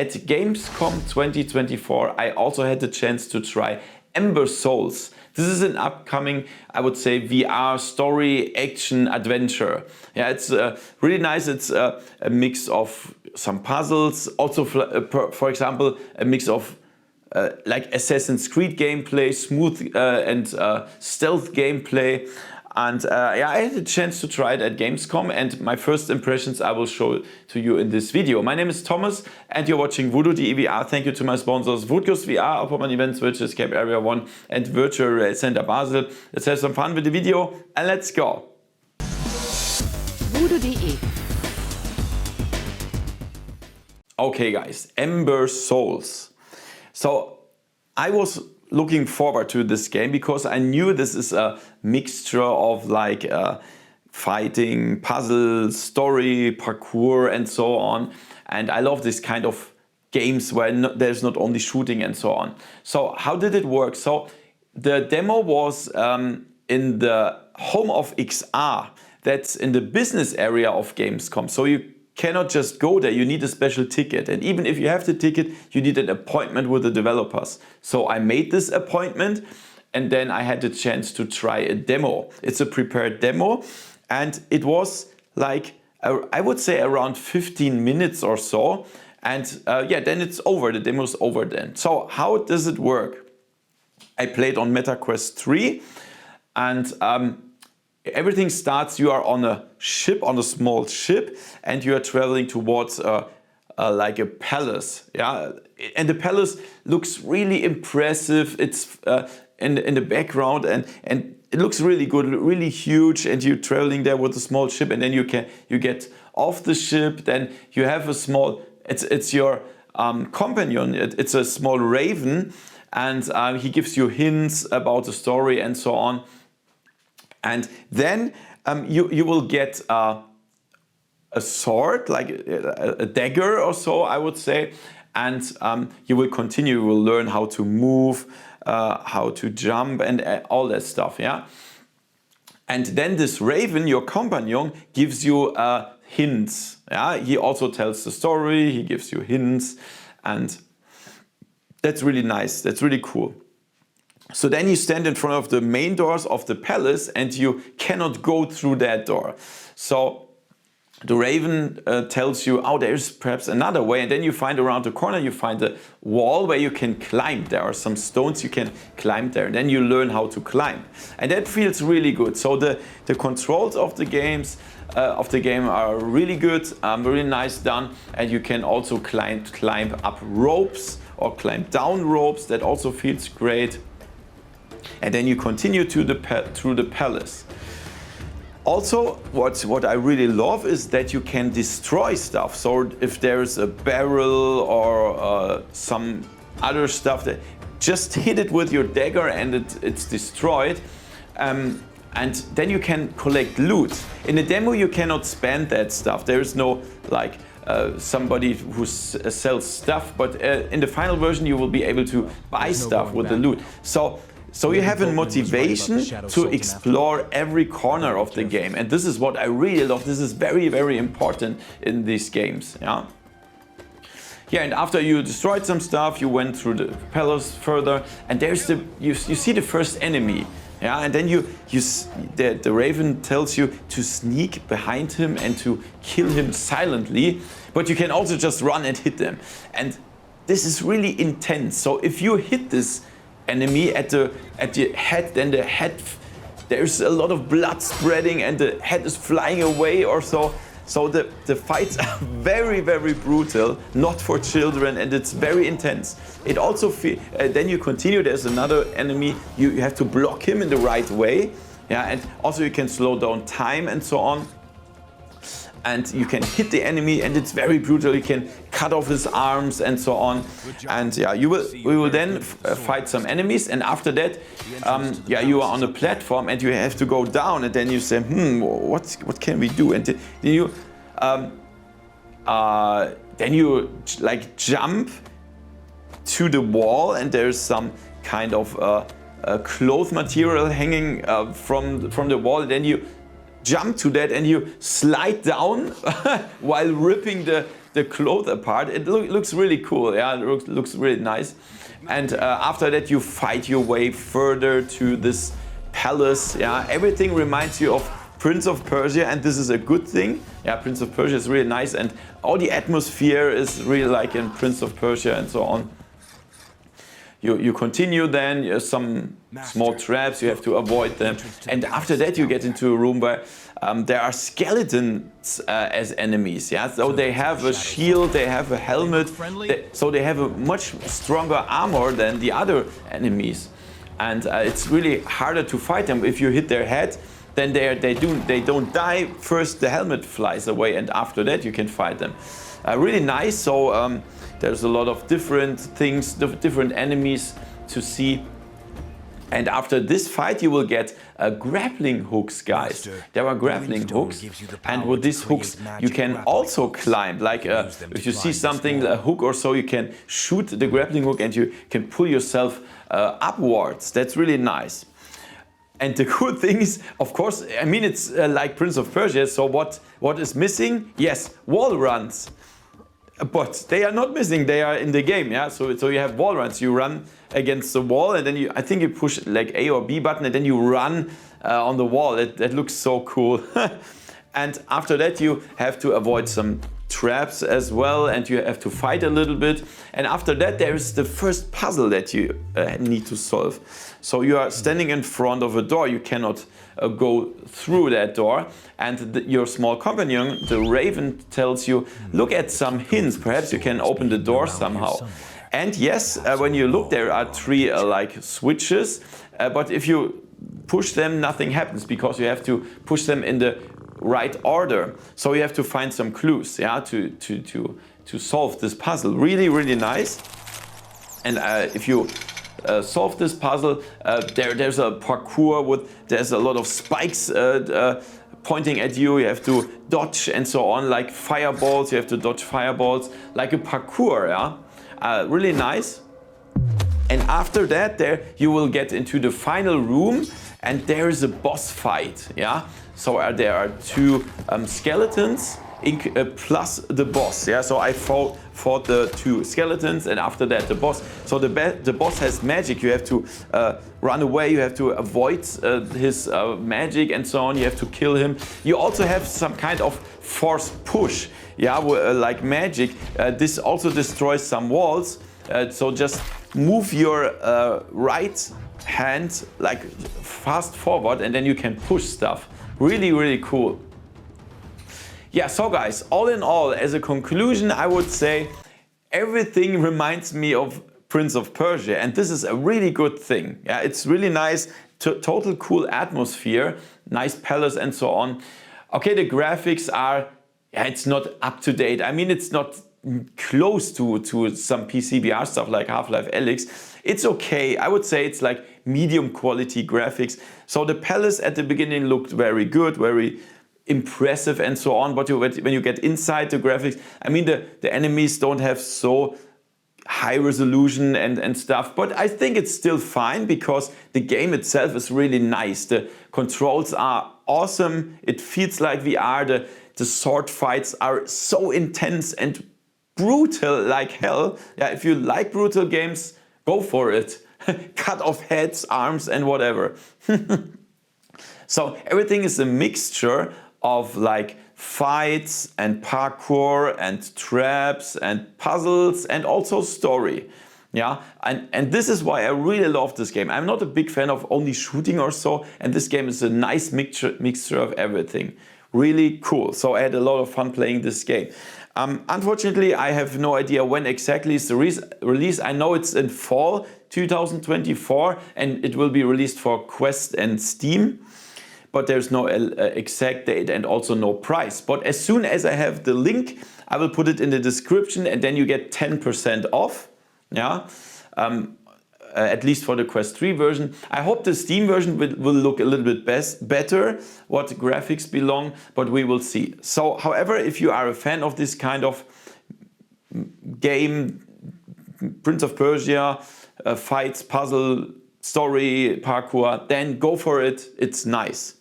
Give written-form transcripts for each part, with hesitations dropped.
at Gamescom 2024, I also had the chance to try Ember Souls. This is an upcoming, I would say, VR story action adventure. Yeah, it's really nice. It's a mix of some puzzles, also for example, a mix of like Assassin's Creed gameplay, smooth and stealth gameplay. And yeah, I had a chance to try it at Gamescom, and my first impressions I will show to you in this video. My name is Thomas and you're watching VoodooDE VR. Thank you to my sponsors VoodooDE, Opperman Events, Virtual Escape Area 1 and Virtual Center Basel. Let's have some fun with the video and let's go. VoodooDE. Okay guys, Ember Souls. So I was looking forward to this game because I knew this is a mixture of like fighting, puzzle, story, parkour and so on. And I love this kind of games where there's not only shooting and so on. So how did it work? So the demo was in the home of XR. That's in the business area of Gamescom. So you cannot just go there, you need a special ticket. And even if you have the ticket, you need an appointment with the developers. So I made this appointment and then I had the chance to try a demo. It's a prepared demo and it was like, I would say around 15 minutes or so. And yeah, then it's over, the demo's over then. So how does it work? I played on MetaQuest 3 and everything starts, you are on a ship, on a small ship, and you are traveling towards like a palace. Yeah, and the palace looks really impressive. It's in the background, and it looks really good, really huge. And you're traveling there with a small ship, and then you get off the ship. Then you have a small. It's your companion. It's a small raven, and he gives you hints about the story and so on. And then you will get a sword, like a dagger or so, I would say. And you will continue, you will learn how to move, how to jump and all that stuff, yeah. And then this raven, your companion, gives you hints. Yeah, he also tells the story, he gives you hints. And that's really nice, that's really cool. So then you stand in front of the main doors of the palace and you cannot go through that door. So the raven tells you, oh, there's perhaps another way. And then you find around the corner, you find a wall where you can climb. There are some stones you can climb there. And then you learn how to climb. And that feels really good. So the controls of the game are really good, really nice done. And you can also climb up ropes or climb down ropes. That also feels great. And then you continue through the palace. Also, what I really love is that you can destroy stuff. So if there's a barrel or some other stuff, that just hit it with your dagger and it's destroyed. And then you can collect loot. In the demo you cannot spend that stuff. There is no like somebody who sells stuff, but in the final version you will be able to buy stuff with the loot. So you have a motivation to explore every corner of the game, and this is what I really love. This is very, very important in these games. Yeah. Yeah, and after you destroyed some stuff, you went through the palace further, and there's you see the first enemy. Yeah, and then the raven tells you to sneak behind him and to kill him silently, but you can also just run and hit them. And this is really intense. So if you hit this enemy at the head, then the head, there's a lot of blood spreading and the head is flying away or so. So the fights are very, very brutal, not for children, and it's very intense. It also then you continue, there's another enemy, you have to block him in the right way. Yeah, and also you can slow down time and so on. And you can hit the enemy and it's very brutal. You can cut off his arms and so on. And yeah, we will then fight some enemies, and after that, yeah, you are on a platform and you have to go down, and then you say, what can we do? And then you like jump to the wall, and there's some kind of cloth material hanging from the wall. Then you jump to that and you slide down while ripping the clothes apart. It looks really cool. Yeah, it looks really nice. And after that, you fight your way further to this palace. Yeah, everything reminds you of Prince of Persia, and this is a good thing. Yeah, Prince of Persia is really nice, and all the atmosphere is really like in Prince of Persia and so on. You continue then, some small traps, you have to avoid them. And after that you get into a room where there are skeletons as enemies. Yeah? So they have a shield, they have a helmet, so they have a much stronger armor than the other enemies. And it's really harder to fight them. If you hit their head, then they don't die. First the helmet flies away, and after that you can fight them. Really nice. So there's a lot of different things, different enemies to see. And after this fight you will get grappling hooks, guys. There are grappling hooks, and with these hooks you can also climb. Like if you see something, a hook or so, you can shoot the grappling hook and you can pull yourself upwards. That's really nice. And the good thing is, of course, I mean, it's like Prince of Persia, so what is missing? Yes, wall runs. But they are not missing, they are in the game, yeah? So you have wall runs, you run against the wall, and then I think you push like A or B button, and then you run on the wall. That looks so cool. And after that you have to avoid some traps as well, and you have to fight a little bit. And after that there is the first puzzle that you need to solve. So you are standing in front of a door, you cannot go through that door, and your small companion, the raven, tells you, look at some hints, perhaps you can open the door somehow. And yes, when you look, there are three like switches, but if you push them, nothing happens, because you have to push them in the right order. So you have to find some clues, yeah, to solve this puzzle. Really, really nice. And if you solve this puzzle, there's a parkour there's a lot of spikes pointing at you. You have to dodge and so on, like fireballs. You have to dodge fireballs, like a parkour. Yeah, really nice. And after that, there you will get into the final room, and there is a boss fight. Yeah, so there are two skeletons plus the boss. Yeah, so I fought the two skeletons, and after that the boss. So the boss has magic. You have to run away, you have to avoid his magic and so on. You have to kill him. You also have some kind of force push, yeah, like magic. This also destroys some walls. So just move your right hand like fast forward, and then you can push stuff. Really, really cool. Yeah, so guys, all in all, as a conclusion, I would say everything reminds me of Prince of Persia, and this is a really good thing. Yeah, it's really nice, total cool atmosphere, nice palace and so on. Okay, the graphics are, yeah, it's not up to date. I mean, it's not close to some PC VR stuff like Half-Life Alyx. It's okay. I would say it's like medium quality graphics. So the palace at the beginning looked very good, very impressive and so on, but when you get inside the graphics, I mean, the enemies don't have so high resolution and stuff, but I think it's still fine because the game itself is really nice. The controls are awesome. It feels like VR. The sword fights are so intense and brutal like hell. Yeah, if you like brutal games, go for it. Cut off heads, arms and whatever. So everything is a mixture of like fights and parkour and traps and puzzles and also story. Yeah, and this is why I really love this game. I'm not a big fan of only shooting or so, and this game is a nice mixture of everything. Really cool. So I had a lot of fun playing this game. Unfortunately, I have no idea when exactly is the release. I know it's in fall 2024 and it will be released for Quest and Steam. But there's no exact date and also no price. But as soon as I have the link, I will put it in the description, and then you get 10% off. Yeah, at least for the Quest 3 version. I hope the Steam version will look a little bit better, what graphics belong, but we will see. So, however, if you are a fan of this kind of game, Prince of Persia, fights, puzzle, story, parkour, then go for it. It's nice.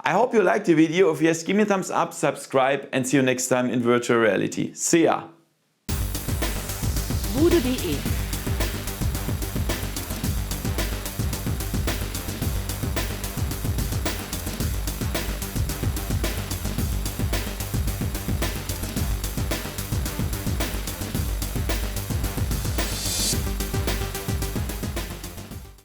I hope you liked the video. If yes, give me a thumbs up, subscribe, and see you next time in virtual reality. See ya! VoodooDE